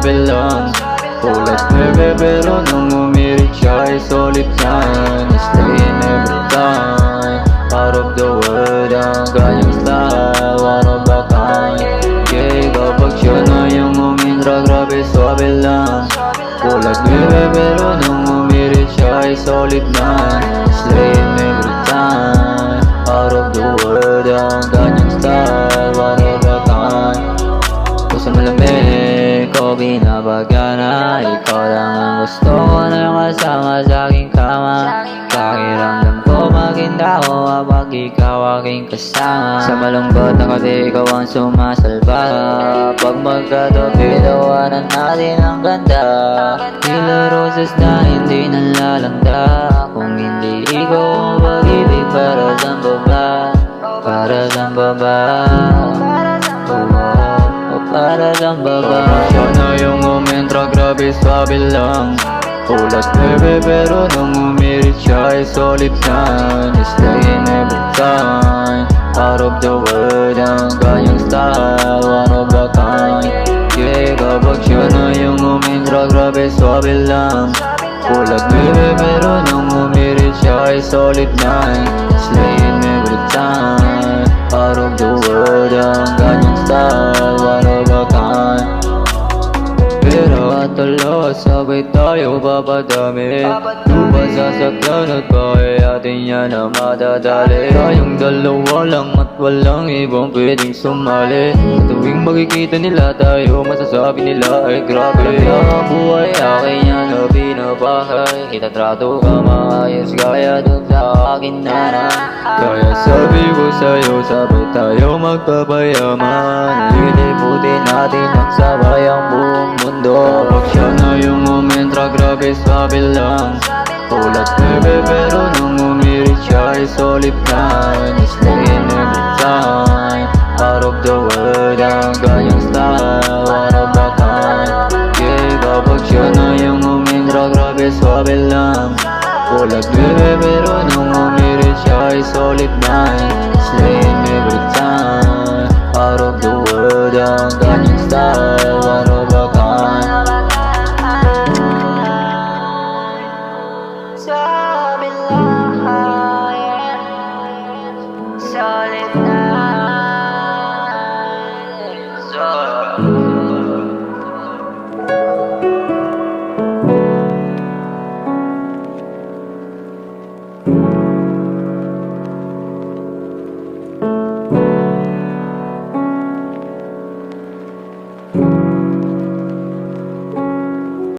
swabe lang. Ulat 9 pero nung umirit siya ay solid yan. Stay in every time, out of the world ang kanyang style, one of a kind. Yeah, kapag siya na yung umindra, grabe swabe lang. Ulat 9 pero nung umirit siya ay solid man. Stay in every time, out of the world ang kanyang style, one of a kind. Puso malamig ko binabagana, ikaw lang ang gusto ko na kasama sa aking kama. Pakiramdam ko maginda ko kapag ikaw aking kasama. Sa malungkot na kasi ikaw ang sumasalba. Pag magkatabi tawanan natin ang ganda. Tila roses na hindi nalalanda. Kung hindi ikaw ang pag-ibig para saan ba ba? Para saan ba ba? Para saan ba ba? Siya na yung umentra, grabe swabe lang. Ulat 9 pero nung umirit siya ay solid yan. Stay in every time, out of the world ang kanyang style, one of a kind. Yeah, kapag siya na yung umentra, grabe swabe lang. Ulat 9 pero nung umirit siya ay solid yan. Stay in every time, out of the world ang kanyang style, one of a kind. Pero atalo, sabay tayo papadami. Lupa sasakyan at bahay atin yan na madadali. Tayong dalawa lang at walang ibang pwedeng sumali. Sa tuwing makikita nila tayo, masasabi nila ay grabe. Ang buhay akin yan na binabahay. Itatrato ka maayos gaya dun sa akin nanan. Kaya sabi ko sa'yo, sabay tayo magpapayaman. Liliputin natin ang sabay ang buong mundo. Kapag siya na yung umentra, grabe swabe lang. Ulat 9 pero nung umirit siya ay solid yan. Stay in every time, out of the world ang kanyang style, one of a kind. Yeah, kapag siya na yung umentra, grabe swabe lang. Ulat 9 pero nung umirit siya ay solid man. Stay in every time, out of the world ang kanyang style,